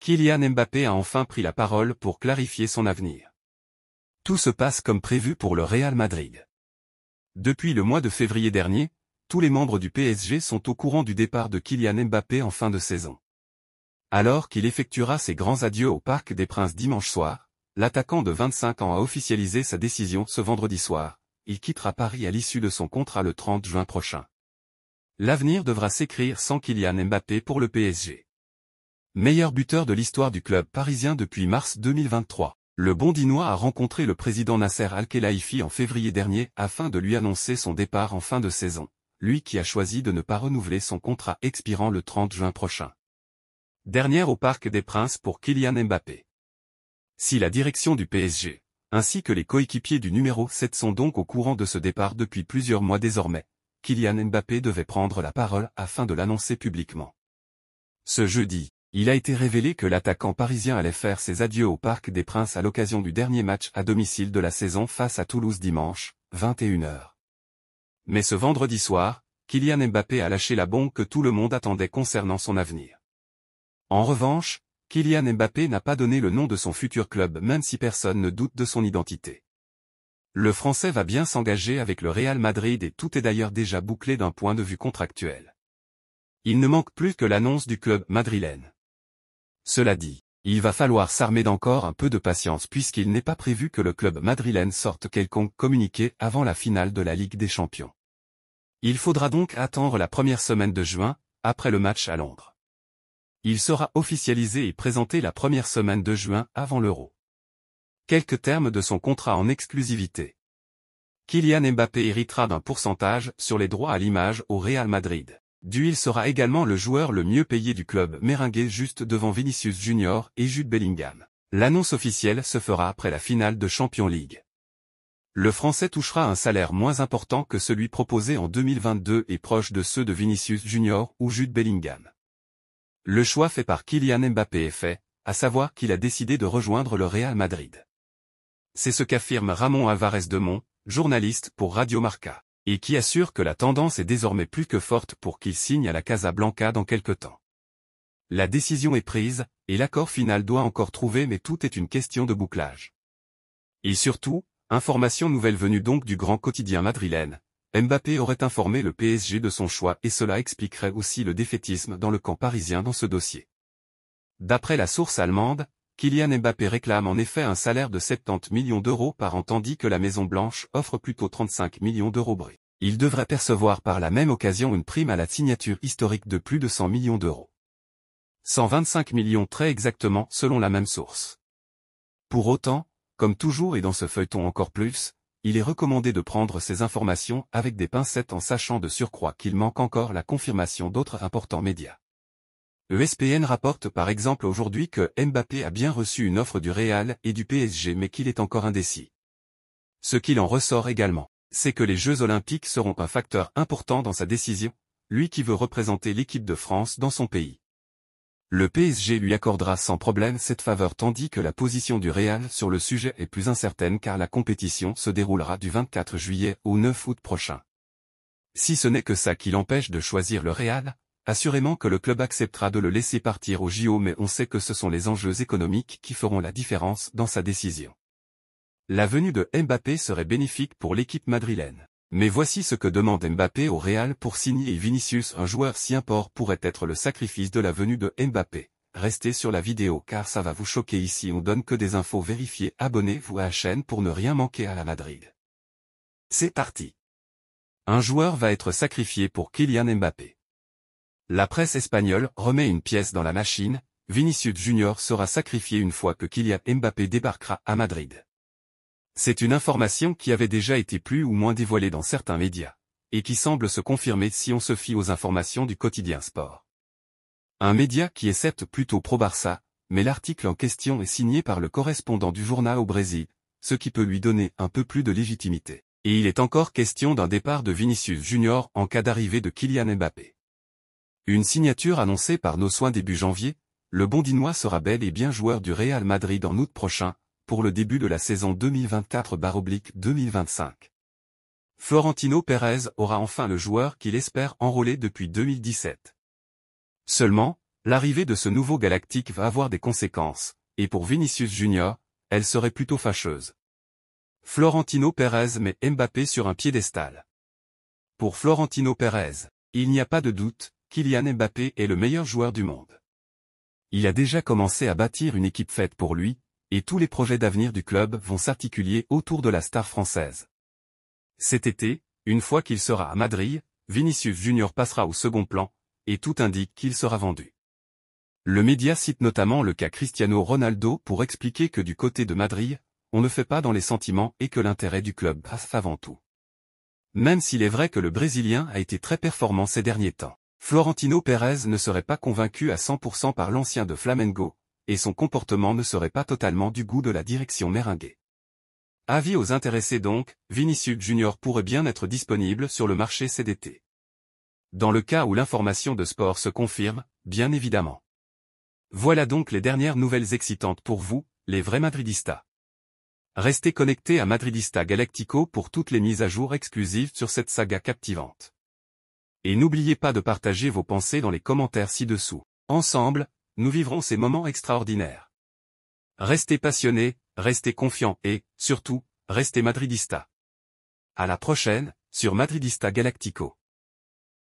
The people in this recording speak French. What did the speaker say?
Kylian Mbappé a enfin pris la parole pour clarifier son avenir. Tout se passe comme prévu pour le Real Madrid. Depuis le mois de février dernier, tous les membres du PSG sont au courant du départ de Kylian Mbappé en fin de saison. Alors qu'il effectuera ses grands adieux au Parc des Princes dimanche soir, l'attaquant de 25 ans a officialisé sa décision ce vendredi soir. Il quittera Paris à l'issue de son contrat le 30 juin prochain. L'avenir devra s'écrire sans Kylian Mbappé pour le PSG. Meilleur buteur de l'histoire du club parisien depuis mars 2023, le Bondinois a rencontré le président Nasser Al-Khelaifi en février dernier afin de lui annoncer son départ en fin de saison, lui qui a choisi de ne pas renouveler son contrat expirant le 30 juin prochain. Dernière au Parc des Princes pour Kylian Mbappé. Si la direction du PSG, ainsi que les coéquipiers du numéro 7 sont donc au courant de ce départ depuis plusieurs mois désormais, Kylian Mbappé devait prendre la parole afin de l'annoncer publiquement. Ce jeudi, il a été révélé que l'attaquant parisien allait faire ses adieux au Parc des Princes à l'occasion du dernier match à domicile de la saison face à Toulouse dimanche, 21h. Mais ce vendredi soir, Kylian Mbappé a lâché la bombe que tout le monde attendait concernant son avenir. En revanche, Kylian Mbappé n'a pas donné le nom de son futur club même si personne ne doute de son identité. Le Français va bien s'engager avec le Real Madrid et tout est d'ailleurs déjà bouclé d'un point de vue contractuel. Il ne manque plus que l'annonce du club madrilène. Cela dit, il va falloir s'armer d'encore un peu de patience puisqu'il n'est pas prévu que le club madrilène sorte quelconque communiqué avant la finale de la Ligue des Champions. Il faudra donc attendre la première semaine de juin, après le match à Londres. Il sera officialisé et présenté la première semaine de juin avant l'Euro. Quelques termes de son contrat en exclusivité. Kylian Mbappé héritera d'un pourcentage sur les droits à l'image au Real Madrid. Il sera également le joueur le mieux payé du club merengue juste devant Vinicius Junior et Jude Bellingham. L'annonce officielle se fera après la finale de Champions League. Le Français touchera un salaire moins important que celui proposé en 2022 et proche de ceux de Vinicius Junior ou Jude Bellingham. Le choix fait par Kylian Mbappé est fait, à savoir qu'il a décidé de rejoindre le Real Madrid. C'est ce qu'affirme Ramon Alvarez Demont, journaliste pour Radio Marca, et qui assure que la tendance est désormais plus que forte pour qu'il signe à la Casablanca dans quelque temps. La décision est prise, et l'accord final doit encore trouver mais tout est une question de bouclage. Et surtout, information nouvelle venue donc du grand quotidien madrilène, Mbappé aurait informé le PSG de son choix et cela expliquerait aussi le défaitisme dans le camp parisien dans ce dossier. D'après la source allemande, Kylian Mbappé réclame en effet un salaire de 70 millions d'euros par an tandis que la Maison-Blanche offre plutôt 35 millions d'euros bruts. Il devrait percevoir par la même occasion une prime à la signature historique de plus de 100 millions d'euros. 125 millions très exactement selon la même source. Pour autant, comme toujours et dans ce feuilleton encore plus, il est recommandé de prendre ces informations avec des pincettes en sachant de surcroît qu'il manque encore la confirmation d'autres importants médias. ESPN rapporte par exemple aujourd'hui que Mbappé a bien reçu une offre du Real et du PSG mais qu'il est encore indécis. Ce qu'il en ressort également, c'est que les Jeux Olympiques seront un facteur important dans sa décision, lui qui veut représenter l'équipe de France dans son pays. Le PSG lui accordera sans problème cette faveur tandis que la position du Real sur le sujet est plus incertaine car la compétition se déroulera du 24 juillet au 9 août prochain. Si ce n'est que ça qui l'empêche de choisir le Real, assurément que le club acceptera de le laisser partir au JO mais on sait que ce sont les enjeux économiques qui feront la différence dans sa décision. La venue de Mbappé serait bénéfique pour l'équipe madrilène. Mais voici ce que demande Mbappé au Real pour signer Vinicius. Un joueur si import pourrait être le sacrifice de la venue de Mbappé. Restez sur la vidéo car ça va vous choquer ici on donne que des infos vérifiées. Abonnez-vous à la chaîne pour ne rien manquer à la Madrid. C'est parti. Un joueur va être sacrifié pour Kylian Mbappé. La presse espagnole remet une pièce dans la machine, Vinicius Junior sera sacrifié une fois que Kylian Mbappé débarquera à Madrid. C'est une information qui avait déjà été plus ou moins dévoilée dans certains médias, et qui semble se confirmer si on se fie aux informations du quotidien Sport. Un média qui est certes plutôt pro-Barça, mais l'article en question est signé par le correspondant du journal au Brésil, ce qui peut lui donner un peu plus de légitimité. Et il est encore question d'un départ de Vinicius Junior en cas d'arrivée de Kylian Mbappé. Une signature annoncée par Nos Soins début janvier, le Bondinois sera bel et bien joueur du Real Madrid en août prochain, pour le début de la saison 2024/2025. Florentino Pérez aura enfin le joueur qu'il espère enrôler depuis 2017. Seulement, L'arrivée de ce nouveau Galactique va avoir des conséquences, et pour Vinicius Junior, elle serait plutôt fâcheuse. Florentino Pérez met Mbappé sur un piédestal. Pour Florentino Pérez, il n'y a pas de doute, Kylian Mbappé est le meilleur joueur du monde. Il a déjà commencé à bâtir une équipe faite pour lui, et tous les projets d'avenir du club vont s'articuler autour de la star française. Cet été, une fois qu'il sera à Madrid, Vinicius Junior passera au second plan, et tout indique qu'il sera vendu. Le média cite notamment le cas Cristiano Ronaldo pour expliquer que du côté de Madrid, on ne fait pas dans les sentiments et que l'intérêt du club passe avant tout. Même s'il est vrai que le Brésilien a été très performant ces derniers temps, Florentino Pérez ne serait pas convaincu à 100% par l'ancien de Flamengo, et son comportement ne serait pas totalement du goût de la direction merengue. Avis aux intéressés donc, Vinicius Junior pourrait bien être disponible sur le marché cet été. Dans le cas où l'information de sport se confirme, bien évidemment. Voilà donc les dernières nouvelles excitantes pour vous, les vrais madridistas. Restez connectés à Madridista Galactico pour toutes les mises à jour exclusives sur cette saga captivante. Et n'oubliez pas de partager vos pensées dans les commentaires ci-dessous. Ensemble, nous vivrons ces moments extraordinaires. Restez passionnés, restez confiants et, surtout, restez madridistas. À la prochaine, sur Madridista Galactico.